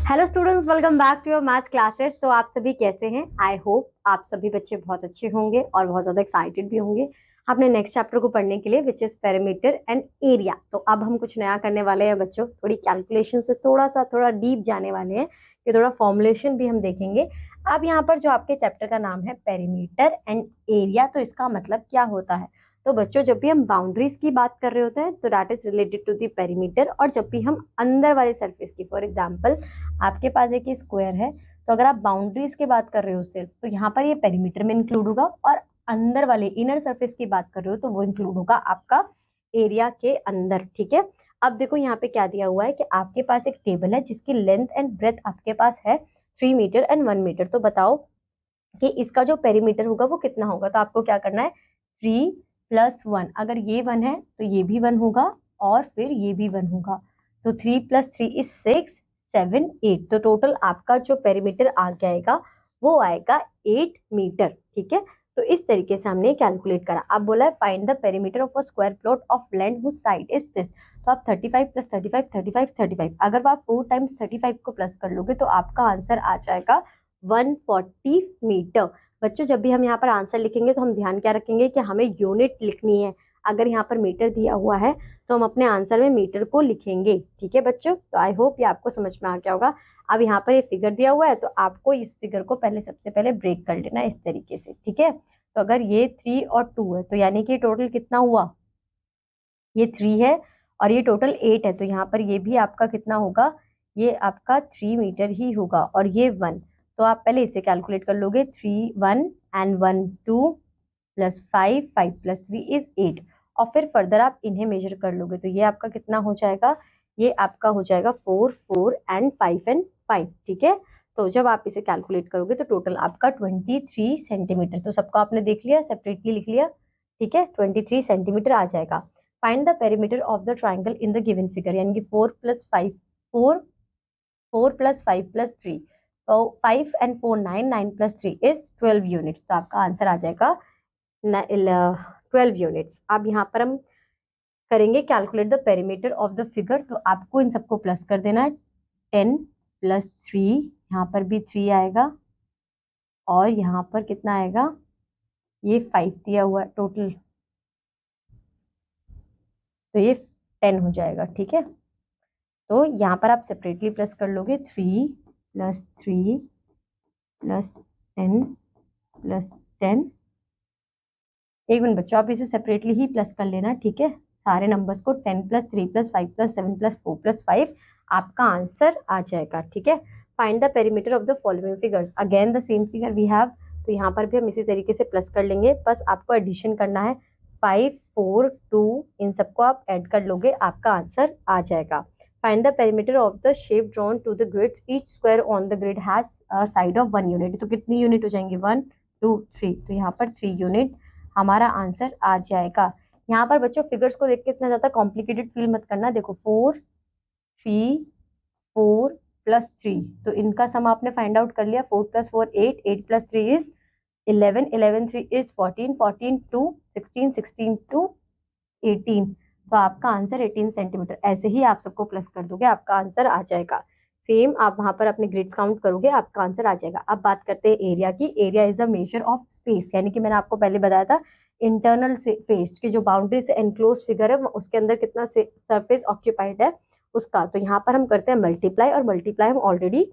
Hello students, welcome back to your maths classes. तो आप सभी कैसे हैं? आई होप आप सभी बच्चे बहुत अच्छे होंगे और बहुत ज़्यादा एक्साइटेड भी होंगे अपने नेक्स्ट चैप्टर को पढ़ने के लिए, which is perimeter and area. तो अब हम कुछ नया करने वाले हैं बच्चों, थोड़ी कैलकुलेशन से थोड़ा डीप जाने वाले हैं कि थोड़ा फॉर्मुलेशन भी हम देखेंगे। अब यहाँ पर जो आपके चैप्टर का नाम है पेरीमीटर एंड एरिया, तो इसका मतलब क्या होता है? तो बच्चों, जब भी हम बाउंड्रीज की बात कर रहे होते हैं तो that is related to the perimeter, और जब भी हम अंदर वाले सरफेस की, फॉर एग्जांपल आपके पास एक स्क्वायर है, तो अगर आप बाउंड्रीज की बात कर रहे हो सिर्फ, तो यहाँ पर ये पेरीमीटर में इंक्लूड होगा, और अंदर वाले इनर सरफेस की बात कर रहे हो तो वो इंक्लूड होगा आपका एरिया के अंदर। ठीक है, अब देखो यहाँ पे क्या दिया हुआ है कि आपके पास एक टेबल है जिसकी लेंथ एंड ब्रेथ आपके पास है 3 मीटर एंड 1 मीटर। तो बताओ कि इसका जो पेरीमीटर होगा वो कितना होगा। तो आपको क्या करना है, 3 + 1, अगर ये 1 है तो ये भी 1 होगा और फिर ये भी 1 होगा, तो 3 + 3 = 6, 7, 8। तो टोटल आपका जो पेरीमीटर आ जाएगा वो आएगा 8 मीटर। ठीक है, तो इस तरीके से हमने कैलकुलेट करा। अब बोला है find the perimeter of a square plot of land whose side is this. तो आप 35 + 35 35 35, अगर आप 4 टाइम्स 35 को प्लस कर लोगे तो आपका आंसर आ जाएगा 140 मीटर। बच्चों, जब भी हम यहाँ पर आंसर लिखेंगे तो हम ध्यान क्या रखेंगे कि हमें यूनिट लिखनी है। अगर यहाँ पर मीटर दिया हुआ है तो हम अपने आंसर में मीटर को लिखेंगे। ठीक है बच्चों, तो आई होप ये आपको समझ में आ गया होगा। अब यहाँ पर ये फिगर दिया हुआ है तो आपको इस फिगर को सबसे पहले ब्रेक कर लेना है इस तरीके से। ठीक है, तो अगर ये 3 और 2 है तो यानी कि टोटल कितना हुआ, ये 3 है और ये टोटल 8 है, तो यहाँ पर ये भी आपका कितना होगा, ये आपका 3 मीटर ही होगा, और ये 1। तो आप पहले इसे कैलकुलेट कर लोगे, 3 1 एंड 1 2 + 5 5 + 3 = 8, और फिर फर्दर आप इन्हें मेजर कर लोगे तो ये आपका कितना हो जाएगा, ये आपका हो जाएगा 4 4 एंड 5 एंड 5। ठीक है, तो जब आप इसे कैलकुलेट करोगे तो टोटल आपका 23 सेंटीमीटर। तो सबको आपने देख लिया, सेपरेटली लिख लिया। ठीक है, 23 सेंटीमीटर आ जाएगा। Find the perimeter of the triangle in the given figure, यानी कि 4 + 5 4 4 + 5 + 3, तो 5 and 4 9 9 + 3 = 12 यूनिट्स। तो आपका आंसर आ जाएगा 12 यूनिट्स। अब यहाँ पर हम करेंगे calculate the perimeter of the figure, तो आपको इन सबको प्लस कर देना है। 10 + 3, यहाँ पर भी 3 आएगा, और यहाँ पर कितना आएगा, ये 5 दिया हुआ है टोटल, तो ये 10 हो जाएगा। ठीक है, तो यहाँ पर आप सेपरेटली प्लस कर लोगे, 3 + 3 + 10 + 10। एक मिनट बच्चों, आप इसे सेपरेटली ही प्लस कर लेना। ठीक है, सारे नंबर्स को 10 + 3 + 5 + 7 + 4 + 5 आपका आंसर आ जाएगा। ठीक है, find the perimeter of the following figures, again the same figure we have. तो यहाँ पर भी हम इसी तरीके से प्लस कर लेंगे, बस आपको एडिशन करना है। 5 4 2, इन सबको आप ऐड कर लोगे, आपका आंसर आ जाएगा। Find the perimeter of the shape drawn to the grids, each square on the grid has a side of 1 unit. तो कितनी यूनिट हो जाएंगे, 1 2 3, तो यहाँ पर 3 यूनिट हमारा आंसर आ जाएगा। यहाँ पर बच्चों फिगर्स को देख के इतना ज्यादा कॉम्प्लिकेटेड फील मत करना। देखो 4 3 4 + 3, तो इनका सम आपने फाइंड आउट कर लिया। 4 + 4 8 8 + 3 = 11 11 3 = 14 14 2 16 16 2 18, तो आपका आंसर 18 सेंटीमीटर। ऐसे ही आप सबको प्लस कर दोगे, आपका आंसर आ जाएगा। सेम आप वहां पर अपने ग्रिड्स काउंट करोगे, आपका आंसर आ जाएगा। अब बात करते हैं एरिया की। Area is the measure of space, यानी कि मैंने आपको पहले बताया था इंटरनल से फेस की जो बाउंड्री से एनक्लोज फिगर है उसके अंदर कितना सरफेस ऑक्यूपाइड है उसका। तो यहाँ पर हम करते हैं मल्टीप्लाई, और मल्टीप्लाई हम ऑलरेडी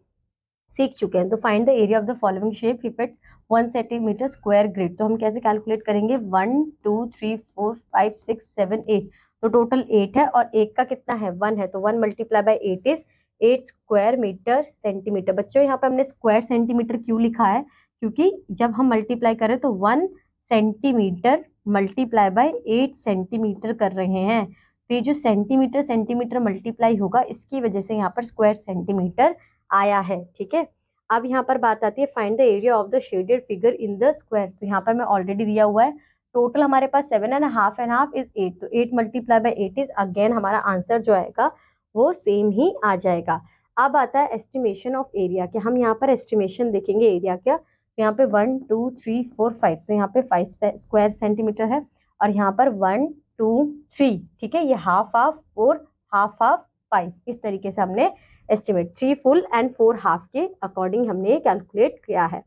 सीख चुके हैं। तो find the area of the following shape depicts 1 centimetre square grid. तो हम कैसे कैलकुलेट करेंगे, 1 2 3 4 5 6 7 8, तो टोटल 8 है, और एक का कितना है, 1 है, तो 1 × 8 = 8 स्क्वायर मीटर सेंटीमीटर। बच्चों यहाँ पे हमने स्क्वायर सेंटीमीटर क्यों लिखा है, क्योंकि जब हम मल्टीप्लाई करें तो 1 सेंटीमीटर × 8 सेंटीमीटर कर रहे हैं, तो ये जो सेंटीमीटर सेंटीमीटर मल्टीप्लाई होगा इसकी वजह से यहाँ पर स्क्वायर सेंटीमीटर आया है। ठीक है, अब यहाँ पर बात आती है find the area of the shaded figure in the square. तो यहाँ पर मैं ऑलरेडी दिया हुआ है, टोटल हमारे पास 7 and half is 8, तो 8 × 8 is अगेन हमारा आंसर जो आएगा वो सेम ही आ जाएगा। अब आता है एस्टिमेशन ऑफ एरिया, कि हम यहाँ पर एस्टिमेशन देखेंगे एरिया का। तो यहाँ पे 1 2 3 4 5, तो यहाँ पे 5 स्क्वायर सेंटीमीटर है, और यहाँ पर 1 2 3, ठीक है, ये हाफ हाफ 4 हाफ हाफ 5, इस तरीके से हमने एस्टिमेट 3 फुल एंड 4 हाफ के अकॉर्डिंग हमने कैलकुलेट किया है।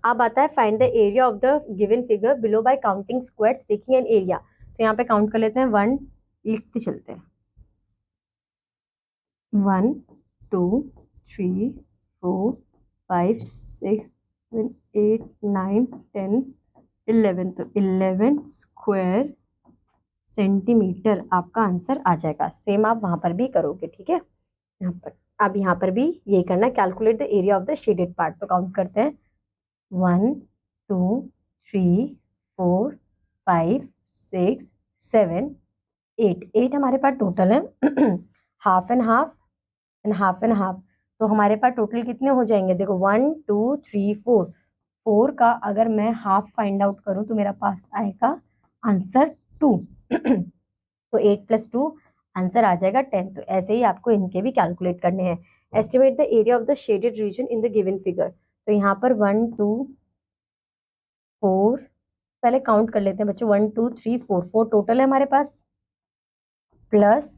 अब आता है find the area of the given figure below bye counting squares taking an area. तो यहाँ पे काउंट कर लेते हैं, 1 लिखते चलते हैं, 1 2 3 4 5 6 7 8 9 10 11। तो 11 स्क्वायर सेंटीमीटर आपका आंसर आ जाएगा। सेम आप वहां पर भी करोगे, ठीक है। यहाँ पर अब यहाँ पर भी ये करना, calculate the area of the shaded part. तो काउंट करते हैं, 1 2 3 4 5 6 7 8। 8 हमारे पास टोटल है। Half and half and half and half. तो हमारे पास टोटल कितने हो जाएंगे, देखो 1 2 3 4। 4 का अगर मैं हाफ फाइंड आउट करूं तो मेरा पास आएगा आंसर 2। तो 8 + 2 आंसर आ जाएगा 10। तो ऐसे ही आपको इनके भी कैलकुलेट करने हैं। Estimate the area of the shaded region in the given figure. तो यहाँ पर 1 2 4, पहले काउंट कर लेते हैं बच्चों, 1 2 3 4, 4 टोटल है हमारे पास, प्लस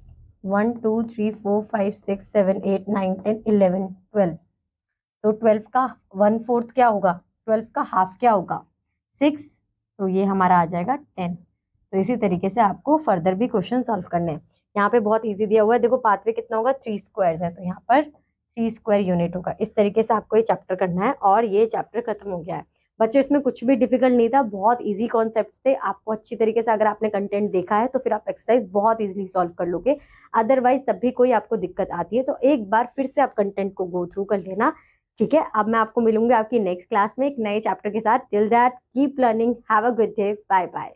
1 2 3 4 5 6 7 8 9 10 11 12। तो 12 का 1/4 क्या होगा, 12 का हाफ क्या होगा, 6। तो ये हमारा आ जाएगा 10। तो इसी तरीके से आपको फर्दर भी क्वेश्चन सॉल्व करने हैं। यहाँ पे बहुत इजी दिया हुआ है, देखो पाथवे कितना होगा, 3 स्क्वायर्स है, तो यहाँ पर 3 स्क्वायर यूनिट होगा। इस तरीके से आपको ये चैप्टर करना है और ये चैप्टर खत्म हो गया है बच्चों। इसमें कुछ भी डिफिकल्ट नहीं था, बहुत इजी कॉन्सेप्ट्स थे। आपको अच्छी तरीके से अगर आपने कंटेंट देखा है तो फिर आप एक्सरसाइज बहुत इजीली सॉल्व कर लोगे। अदरवाइज तब भी कोई आपको दिक्कत आती है तो एक बार फिर से आप कंटेंट को गो थ्रू कर लेना, ठीक है। अब मैं आपको मिलूंगी आपकी नेक्स्ट क्लास में एक नए चैप्टर के साथ। Till that keep learning, have a good day, bye bye.